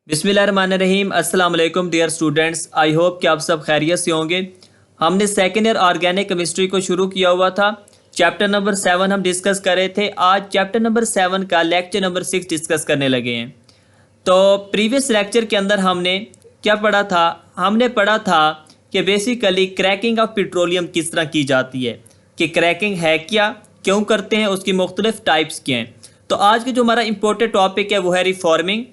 बिस्मिल्लाहिर्रहमानिर्रहीम। अस्सलाम वालेकुम डियर स्टूडेंट्स, आई होप कि आप सब खैरियत से होंगे। हमने सेकेंड ईयर ऑर्गेनिक केमिस्ट्री को शुरू किया हुआ था। चैप्टर नंबर 7 हम डिस्कस कर रहे थे। आज चैप्टर नंबर 7 का लेक्चर नंबर 6 डिस्कस करने लगे हैं। तो प्रीवियस लेक्चर के अंदर हमने क्या पढ़ा था? हमने पढ़ा था कि बेसिकली क्रैकिंग ऑफ पेट्रोलियम किस तरह की जाती है, कि क्रैकिंग है क्या, क्यों करते हैं, उसकी मुख्तलिफ टाइप्स क्या हैं। तो आज के जो हमारा इंपॉर्टेंट टॉपिक है वो है रिफॉर्मिंग।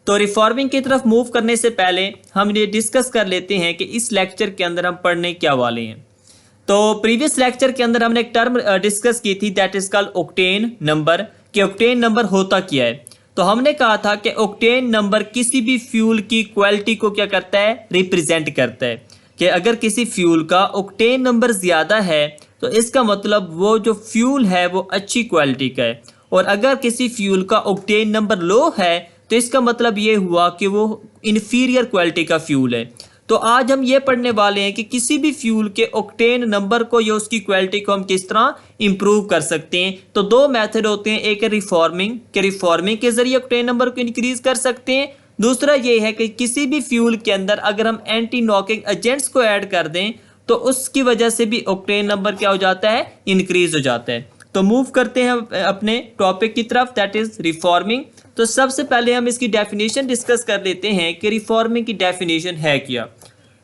तो रिफॉर्मिंग की तरफ मूव करने से पहले हम ये डिस्कस कर लेते हैं कि इस लेक्चर के अंदर हम पढ़ने क्या वाले हैं। तो प्रीवियस लेक्चर के अंदर हमने एक टर्म डिस्कस की थी, that is called octane number. कि ऑक्टेन नंबर होता क्या है? तो हमने कहा था कि ऑक्टेन नंबर किसी भी फ्यूल की क्वालिटी को क्या करता है, रिप्रेजेंट करता है। कि अगर किसी फ्यूल का ऑक्टेन नंबर ज़्यादा है तो इसका मतलब वो जो फ्यूल है वो अच्छी क्वालिटी का है, और अगर किसी फ्यूल का ऑक्टेन नंबर लो है तो इसका मतलब ये हुआ कि वो इन्फीरियर क्वालिटी का फ्यूल है। तो आज हम ये पढ़ने वाले हैं कि किसी भी फ्यूल के ऑक्टेन नंबर को या उसकी क्वालिटी को हम किस तरह इंप्रूव कर सकते हैं। तो दो मेथड होते हैं, एक है रिफॉर्मिंग, कि रिफॉर्मिंग के जरिए ऑक्टेन नंबर को इंक्रीज कर सकते हैं। दूसरा ये है कि किसी भी फ्यूल के अंदर अगर हम एंटी नॉकिंग एजेंट्स को ऐड कर दें तो उसकी वजह से भी ऑक्टेन नंबर क्या हो जाता है, इंक्रीज हो जाता है। तो मूव करते हैं अपने टॉपिक की तरफ, दैट इज रिफॉर्मिंग। तो सबसे पहले हम इसकी डेफिनेशन डिस्कस कर लेते हैं कि रिफॉर्मिंग की डेफिनेशन है क्या।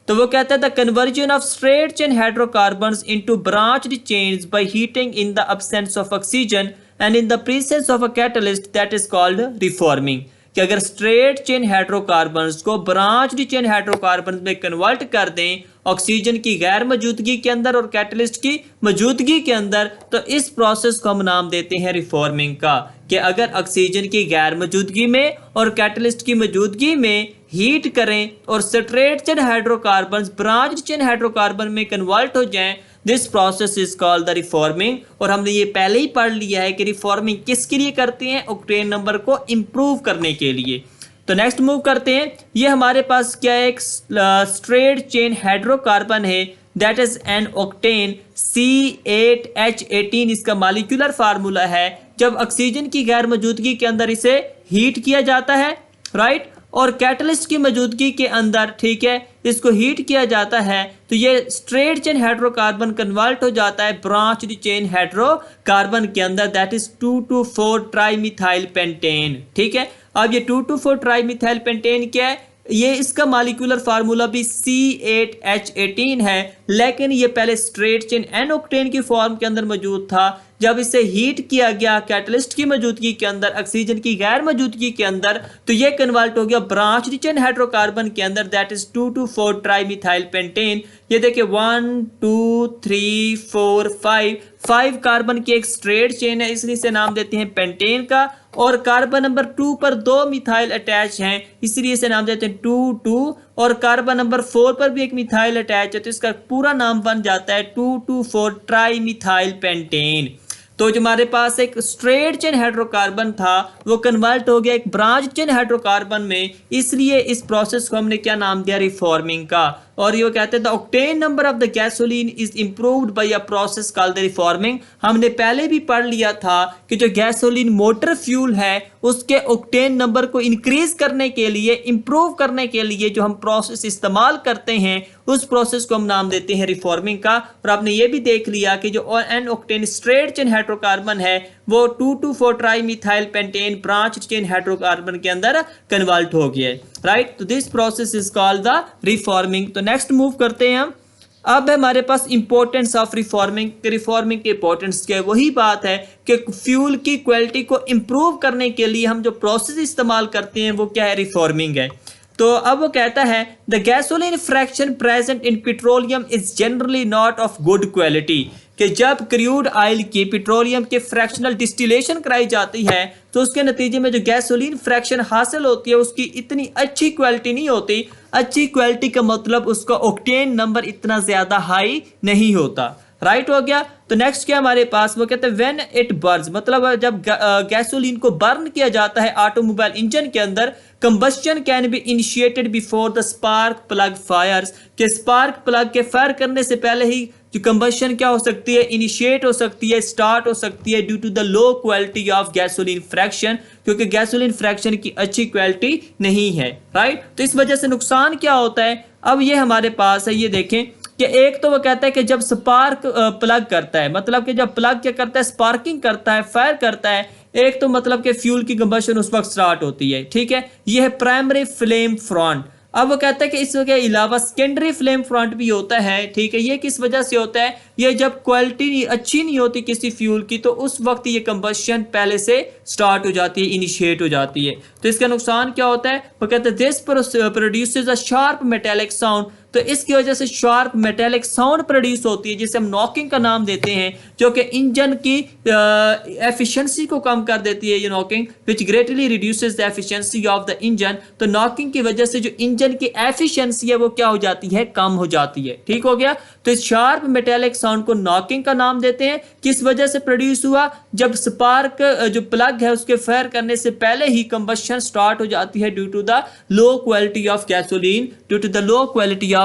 तो वो कहता है the conversion of straight chain hydrocarbons into branched chains by heating in the absence of oxygen and in the presence of a catalyst, that is called reforming. कि अगर स्ट्रेट चेन हाइड्रोकार्बन्स को branched chain hydrocarbons में convert कर दें oxygen की गैर मौजूदगी के अंदर और कैटलिस्ट की मौजूदगी के अंदर, तो इस प्रोसेस को हम नाम देते हैं रिफॉर्मिंग का। कि अगर ऑक्सीजन की गैर मौजूदगी में और कैटलिस्ट की मौजूदगी में हीट करें और straight chain hydrocarbons branched chain hydrocarbon में कन्वर्ट हो जाएं, this process is called the reforming. और हमने ये पहले ही पढ़ लिया है कि रिफॉर्मिंग किसके लिए करते हैं, ऑक्टेन नंबर को इंप्रूव करने के लिए। तो नेक्स्ट मूव करते हैं। ये हमारे पास क्या है, एक स्ट्रेट चेन हाइड्रोकार्बन है, that is an octane C8H18 इसका मॉलिक्यूलर फार्मूला है। जब ऑक्सीजन की गैर मौजूदगी के अंदर इसे हीट किया जाता है, राइट, और कैटलिस्ट की मौजूदगी के अंदर, ठीक है, इसको हीट किया जाता है, तो ये स्ट्रेट चेन हाइड्रोकार्बन कन्वर्ट हो जाता है ब्रांच्ड चेन हाइड्रोकार्बन के अंदर, दैट इज 2,2,4 ट्राईमिथाइल पेंटेन। ठीक है, अब ये 2,2,4 ट्राईमिथाइल पेंटेन क्या है, ये इसका मॉलिक्यूलर फार्मूला भी C8H18 है, लेकिन ये पहले स्ट्रेट चेन एन ऑक्टेन की फॉर्म के अंदर मौजूद था। जब इसे हीट किया गया कैटलिस्ट की मौजूदगी के अंदर, ऑक्सीजन की गैर मौजूदगी के अंदर, तो ये कन्वर्ट हो गया ब्रांच्ड चेन हाइड्रोकार्बन के अंदर, दैट इज 2,2,4 ट्राईमिथाइल पेंटेन। ये देखिए 1 2 3 4 5 कार्बन की एक स्ट्रेट चेन है, इसलिए इसे नाम देते हैं पेंटेन का। और कार्बन नंबर 2 पर 2 मिथाइल अटैच हैं, इसलिए इसे नाम देते हैं 2,2। और कार्बन नंबर 4 पर भी एक मिथाइल अटैच है, तो इसका पूरा नाम बन जाता है 2,2,4 ट्राईमिथाइल पेंटेन। तो जो हमारे पास एक स्ट्रेट चेन हाइड्रोकार्बन था वो कन्वर्ट हो गया एक ब्रांच चेन हाइड्रोकार्बन में, इसलिए इस प्रोसेस को हमने क्या नाम दिया, रिफॉर्मिंग का। और ये कहते हैं the octane number of the gasoline is improved by a process called the reforming. हमने पहले भी पढ़ लिया था कि जो गैसोलीन मोटर फ्यूल है उसके ऑक्टेन नंबर को इंक्रीज करने के लिए, इंप्रूव करने के लिए जो हम प्रोसेस इस्तेमाल करते हैं उस प्रोसेस को हम नाम देते हैं रिफॉर्मिंग का। और आपने ये भी देख लिया कि जो n octane straight chain hydrocarbon है वो 2,2,4 trimethyl pentane branch chain hydrocarbon के अंदर कन्वर्ट हो गया है, राइट। तो this process is called the reforming. तो नेक्स्ट मूव करते हैं हम। अब हमारे पास इंपॉर्टेंस ऑफ रिफॉर्मिंग। रिफॉर्मिंग की इंपॉर्टेंस क्या है, वही बात है कि फ्यूल की क्वालिटी को इंप्रूव करने के लिए हम जो प्रोसेस इस्तेमाल करते हैं वो क्या है, रिफॉर्मिंग है। तो अब वो कहता है the gasoline fraction present in petroleum is generally not of good quality. कि जब क्रूड ऑयल की पेट्रोलियम के फ्रैक्शनल डिस्टिलेशन कराई जाती है तो उसके नतीजे में जो गैसोलीन फ्रैक्शन हासिल होती है उसकी इतनी अच्छी क्वालिटी नहीं होती। अच्छी क्वालिटी का मतलब उसका ऑक्टेन नंबर इतना ज्यादा हाई नहीं होता, राइट हो गया। तो नेक्स्ट क्या हमारे पास, वो कहते हैं व्हेन इट बर्न्स, मतलब जब गैसोलीन को बर्न किया जाता है ऑटोमोबाइल इंजन के अंदर, combustion can be initiated before the spark plug fires. के स्पार्क प्लग के फायर करने से पहले ही जो कंबशन क्या हो सकती है, इनिशिएट हो सकती है, स्टार्ट हो सकती है due to the low quality of gasoline fraction, क्योंकि गैसोलीन फ्रैक्शन की अच्छी क्वालिटी नहीं है, राइट। तो इस वजह से नुकसान क्या होता है, अब ये हमारे पास है, ये देखें कि एक तो वो कहता है कि जब स्पार्क प्लग करता है, मतलब कि जब प्लग क्या करता है, स्पार्किंग करता है, फायर करता है, एक तो मतलब कि फ्यूल की कंबशन उस वक्त स्टार्ट होती है, ठीक है। ये है प्राइमरी फ्लेम फ्रंट। अब वो कहता है कि इसके अलावा सेकेंडरी फ्लेम फ्रंट भी होता है, ठीक है। ये किस वजह से होता है, ये जब क्वालिटी अच्छी नहीं होती किसी फ्यूल की तो उस वक्त ये कंबशन पहले से स्टार्ट हो जाती है, इनिशिएट हो जाती है। तो इसका नुकसान क्या होता है, वो कहते हैं this produces a sharp metallic sound, तो इसकी वजह से शार्प मेटेलिक साउंड प्रोड्यूस होती है जिसे हम नॉकिंग का नाम देते हैं, जो कि इंजन की एफिशिएंसी को कम कर देती है। ये knocking which greatly reduces the efficiency of the engine, तो नॉकिंग की वजह से जो इंजन की एफिशिएंसी है वो क्या हो जाती है, कम हो जाती है, ठीक हो गया। तो इस शार्प मेटेलिक साउंड को नॉकिंग का नाम देते हैं। किस वजह से प्रोड्यूस हुआ, जब स्पार्क जो प्लग है उसके फायर करने से पहले ही कंबशन स्टार्ट हो जाती है due to the low quality of gasoline, due to the low quality of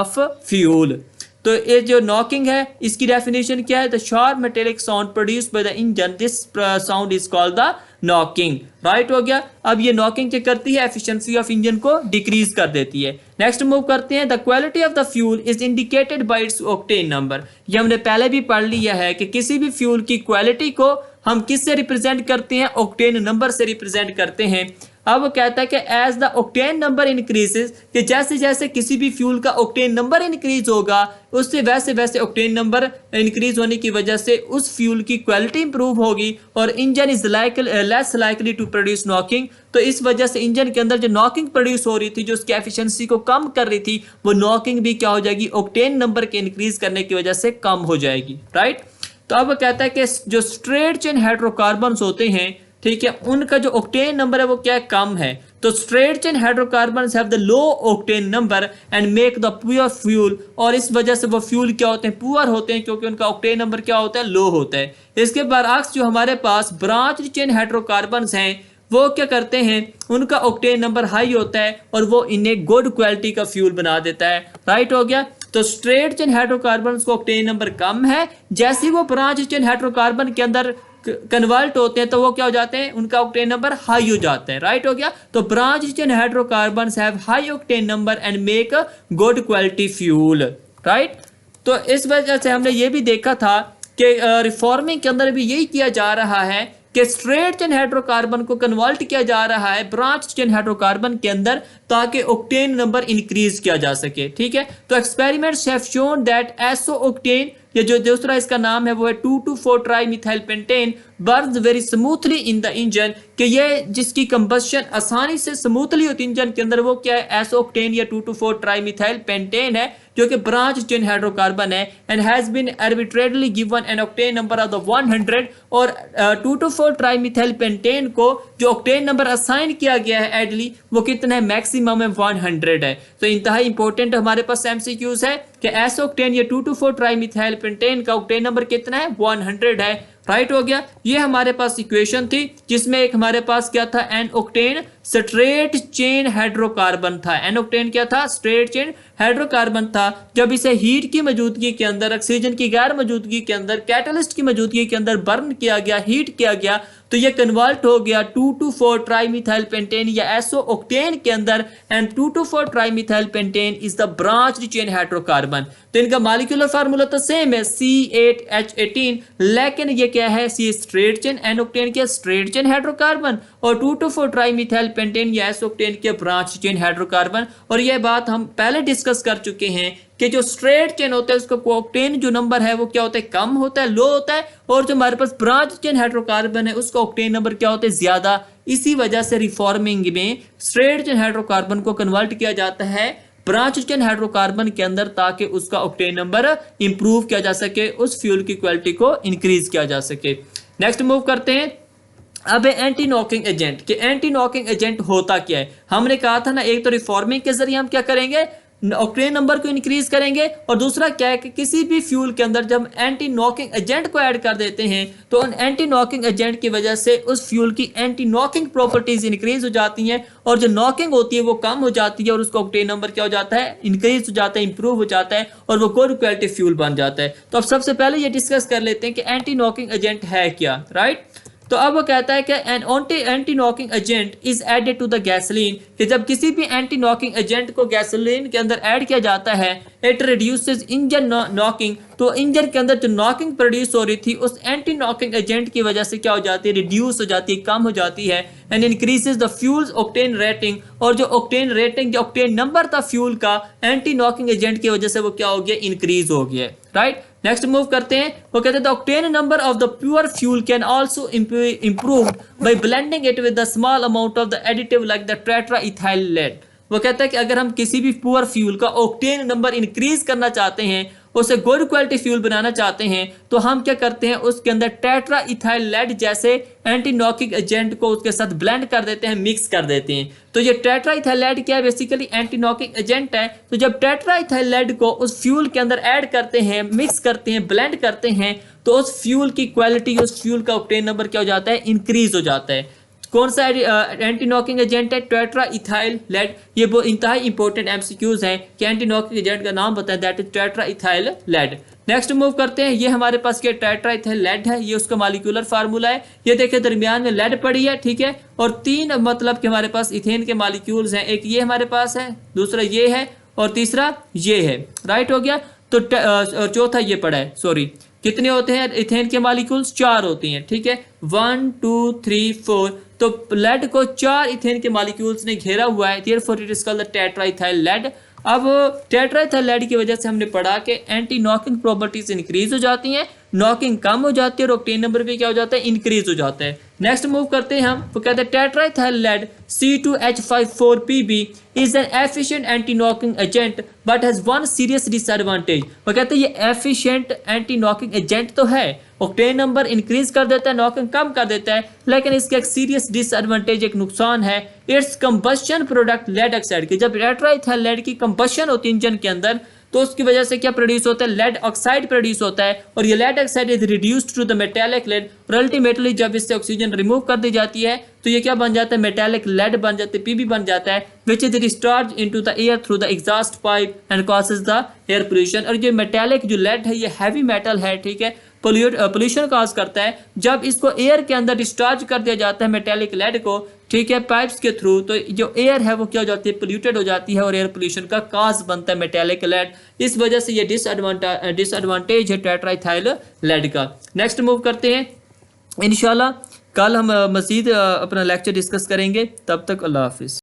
fuel. तो ये जो नॉकिंग है इसकी डेफिनेशन क्या है, the sharp metallic sound produced by the engine, this sound is called the knocking, right हो गया। अब ये नॉकिंग क्या करती है, एफिशिएंसी ऑफ इंजन को डिक्रीज कर देती है। नेक्स्ट मूव करते हैं, the quality of the fuel is indicated bye it's octane number. ये हमने पहले भी पढ़ लिया है कि किसी भी फ्यूल की क्वालिटी को हम किससे रिप्रेजेंट करते हैं, ऑक्टेन नंबर से रिप्रेजेंट करते हैं। अब वो कहता है कि as the octane number increases, कि जैसे जैसे किसी भी फ्यूल का ऑक्टेन नंबर इंक्रीज होगा उससे वैसे वैसे ऑक्टेन नंबर इंक्रीज होने की वजह से उस फ्यूल की क्वालिटी इंप्रूव होगी और engine is less likely to produce knocking. तो इस वजह से इंजन के अंदर जो नॉकिंग प्रोड्यूस हो रही थी, जो उसकी एफिशिएंसी को कम कर रही थी, वो नॉकिंग भी क्या हो जाएगी, ऑक्टेन नंबर के इंक्रीज करने की वजह से कम हो जाएगी, राइट। तो अब वो कहता है कि जो स्ट्रेट चेन हाइड्रोकार्बन्स होते हैं, ठीक है, उनका जो ऑक्टेन नंबर है वो क्या है, कम है। तो straight chain hydrocarbons have the low octane number and make the pure fuel, और इस वजह से वो फ्यूल क्या होते हैं, पुअर होते हैं, क्योंकि उनका ऑक्टेन नंबर क्या होता है, लो होता है। इसके बरअक्स जो हमारे पास ब्रांच चेन हाइड्रोकार्बन्स हैं वो क्या करते हैं, उनका ऑक्टेन नंबर हाई होता है और वो इन्हें गुड क्वालिटी का फ्यूल बना देता है, राइट हो गया। तो स्ट्रेट चेन हाइड्रोकार्बन्स को ऑक्टेन नंबर कम है, जैसे ही वो ब्रांच चेन हाइड्रोकार्बन के अंदर कन्वर्ट होते हैं तो वो क्या हो जाते हैं, उनका ऑक्टेन नंबर हाई हो जाता है, राइट हो गया। तो branch chain hydrocarbons have high octane number and make good quality fuel, right. तो इस वजह से हमने ये भी देखा था कि रिफॉर्मिंग के अंदर भी यही किया जा रहा है कि स्ट्रेट चेन हाइड्रोकार्बन को कन्वर्ट किया जा रहा है ब्रांच चेन हाइड्रोकार्बन के अंदर, ताकि ऑक्टेन नंबर इंक्रीज किया जा सके, ठीक है। तो एक्सपेरिमेंट्स हैव शोन दैट एसो ऑक्टेन, ये जो दूसरा इसका नाम है वो है 2,2,4 trimethyl pentane, Burns very smoothly in the engine, कि ये जिसकी कंबशन आसानी से स्मूथली होती है इंजन के अंदर, वो क्या है, एसो ऑक्टेन या 2,2,4 ट्राइमिथाइल पेंटेन है, जो कि ब्रांच चेन हाइड्रोकार्बन है, and has been arbitrarily given an octane number of the 100, और 2,2,4 ट्राइमिथाइल पेंटेन को जो ऑक्टेन नंबर असाइन किया गया है एडली, वो कितना है, मैक्सिमम है 100 है। तो इंतहाई इंपॉर्टेंट हमारे पास एमसीक्यूज है कि एसो ऑक्टेन या 2,2,4 ट्राइमिथाइल पेंटेन का ऑक्टेन नंबर कितना है, 100 है, राइट हो गया। ये हमारे पास इक्वेशन थी जिसमें एक हमारे पास क्या था, n octane straight chain hydrocarbon था। एन ऑक्टेन क्या था, स्ट्रेट चेन हाइड्रोकार्बन था। जब इसे हीट की मौजूदगी के अंदर, ऑक्सीजन की गैर मौजूदगी के अंदर, कैटलिस्ट की मौजूदगी के अंदर बर्न किया गया, हीट किया गया, तो ये कन्वर्ट हो गया 2,2,4 ट्राइमिथाइल पेंटेन या एसो ऑक्टेन के अंदर, and 2,2,4 trimethyl pentane is the branch chain hydrocarbon. तो इनका मॉलिक्यूलर फार्मूला तो सेम है, C8H18, लेकिन ये क्या है, सी स्ट्रेट चेन, एन ऑक्टेन के स्ट्रेट चेन हाइड्रोकार्बन, और 2,2,4 ट्राइमिथाइल पेंटेन या एसो ऑक्टेन के ब्रांच चेन हाइड्रोकार्बन। और यह बात हम पहले डिस्कस कर चुके हैं कि जो स्ट्रेट चेन होता है उसका ऑक्टेन जो नंबर है वो क्या होता है, कम होता है, लो होता है, और जो हमारे पास ब्रांच चेन हाइड्रोकार्बन है उसका ऑक्टेन नंबर क्या होता है, ज्यादा। इसी वजह से रिफॉर्मिंग में स्ट्रेट चेन हाइड्रोकार्बन को कन्वर्ट किया जाता है ब्रांच चेन हाइड्रोकार्बन के अंदर, ताकि उसका ऑक्टेन नंबर इंप्रूव किया जा सके, उस फ्यूल की क्वालिटी को इंक्रीज किया जा सके। नेक्स्ट मूव करते हैं। अब एंटी नॉकिंग एजेंट, कि एंटी नॉकिंग एजेंट होता क्या है। हमने कहा था ना, एक तो रिफॉर्मिंग के जरिए हम क्या करेंगे, ऑक्टेन नंबर को इंक्रीज करेंगे, और दूसरा क्या है कि किसी भी फ्यूल के अंदर जब एंटी नॉकिंग एजेंट को ऐड कर देते हैं तो उन एंटी नॉकिंग एजेंट की वजह से उस फ्यूल की एंटी नॉकिंग प्रॉपर्टीज इंक्रीज हो जाती हैं, और जो नॉकिंग होती है वो कम हो जाती है, और उसका ऑक्टेन नंबर क्या हो जाता है, इंक्रीज हो जाता है, इंप्रूव हो जाता है, और वो गुड क्वालिटी फ्यूल बन जाता है। तो अब सबसे पहले ये डिस्कस कर लेते हैं कि एंटी नॉकिंग एजेंट है क्या, राइट। तो अब वो कहता है कि an anti knocking agent is added to the gasoline, कि जब किसी भी एंटी नॉकिंग एजेंट को गैसोलीन के अंदर ऐड किया जाता है, इट रिड्यूसेस इंजन नॉकिंग, तो इंजन के अंदर जो नॉकिंग प्रोड्यूस हो रही थी उस एंटी नॉकिंग एजेंट की वजह से क्या हो जाती है, रिड्यूस हो जाती है, कम हो जाती है, and increases the fuels octane rating, और जो ऑक्टेन रेटिंग, जो ऑक्टेन नंबर था फ्यूल का एंटी नॉकिंग एजेंट की वजह से वो क्या हो गया, इंक्रीज हो गया, राइट। नेक्स्ट मूव करते हैं, वो कहते हैं the octane number of the pure fuel can also improved by blending it with the small amount of the additive like the tetraethyl lead. वो कहता है कि अगर हम किसी भी प्योर फ्यूल का ऑक्टेन नंबर इंक्रीज करना चाहते हैं, उसे गुड क्वालिटी फ्यूल बनाना चाहते हैं, तो हम क्या करते हैं, उसके अंदर टेट्रा इथाइल लेड जैसे एंटी नॉकिंग एजेंट को उसके साथ ब्लेंड कर देते हैं, मिक्स कर देते हैं। तो ये टेट्रा इथाइल लेड क्या है, बेसिकली एंटी नॉकिंग एजेंट है। तो जब टेट्रा इथाइल लेड को उस फ्यूल के अंदर ऐड करते हैं, मिक्स करते हैं, ब्लेंड करते हैं, तो उस फ्यूल की क्वालिटी, उस फ्यूल का ऑक्टेन नंबर क्या हो जाता है, इंक्रीज हो जाता है। कौन सा एंटी नॉकिंग एजेंट है, टेट्रा इथाइल लेड। ये वो इंतहाई इंपॉर्टेंट एमसीक्यूज हैं कि एंटी नॉकिंग एजेंट का नाम बताएं, that is tetraethyl lead. Next move करते हैं, ये हमारे पास क्या टेट्रा इथाइल लेड है, ये उसका मॉलिक्यूलर फार्मूला है। ये देखिए दरमियान में लेड पड़ी है, ठीक है, और तीन मतलब कि हमारे पास इथेन के मॉलिक्यूल्स हैं, एक ये हमारे पास है, दूसरा ये है, और तीसरा ये है, राइट हो गया। तो चौथा ये पड़ा है, सॉरी, कितने होते हैं इथेन के मॉलिक्यूल्स, 4 होते हैं, ठीक है, 1 2 3 4। तो लेड को 4 इथेन के मॉलिक्यूल्स ने घेरा हुआ है, therefore it is called the tetraethyl lead. अब टेट्रा इथाइल लेड की वजह से हमने पढ़ा कि एंटी नॉकिंग प्रॉपर्टीज इंक्रीज हो जाती हैं, नॉकिंग कम हो जाती है, और ऑक्टेन नंबर भी क्या हो जाता है, इंक्रीज हो जाता है। नेक्स्ट मूव करते हैं हम, वो कहते हैं tetraethyl lead C2H54Pb is an efficient anti knocking agent but has one serious disadvantage. वो कहते हैं ये एफिशिएंट एंटी नॉकिंग एजेंट तो है, ऑक्टेन नंबर इंक्रीज कर देता है, नॉकिंग कम कर देता है, लेकिन इसका एक सीरियस डिसएडवांटेज, एक नुकसान है, its combustion product lead oxide की। जब टेट्रा इथाइल लेड की कंबशन होती है इंजन के अंदर, तो उसकी वजह से क्या प्रोड्यूस होता है, लेड ऑक्साइड प्रोड्यूस होता है, और ये lead oxide is reduced to the metallic lead, और अल्टीमेटली जब इससे ऑक्सीजन रिमूव कर दी जाती है तो ये क्या बन जाता है, मेटालिक लेड बन जाता है, पीबी बन जाता है, which is discharge into the air through the exhaust pipe and causes the air pollution. और ये मेटालिक जो लेड है ये हैवी मेटल है, ठीक है, पोल्यूशन काज करता है। जब इसको एयर के अंदर डिस्चार्ज कर दिया जाता है मेटालिक लेड को, ठीक है, पाइप्स के थ्रू, तो जो एयर है वो क्या हो जाती है, पोल्यूटेड हो जाती है, और एयर पोल्यूशन का काज बनता है मेटालिक लेड। इस वजह से ये डिसएडवांटेज है टेट्रा इथाइल लेड का। नेक्स्ट मूव करते हैं, इंशाल्लाह कल हम मज़ीद अपना लेक्चर डिस्कस करेंगे। तब तक अल्लाह हाफिज़।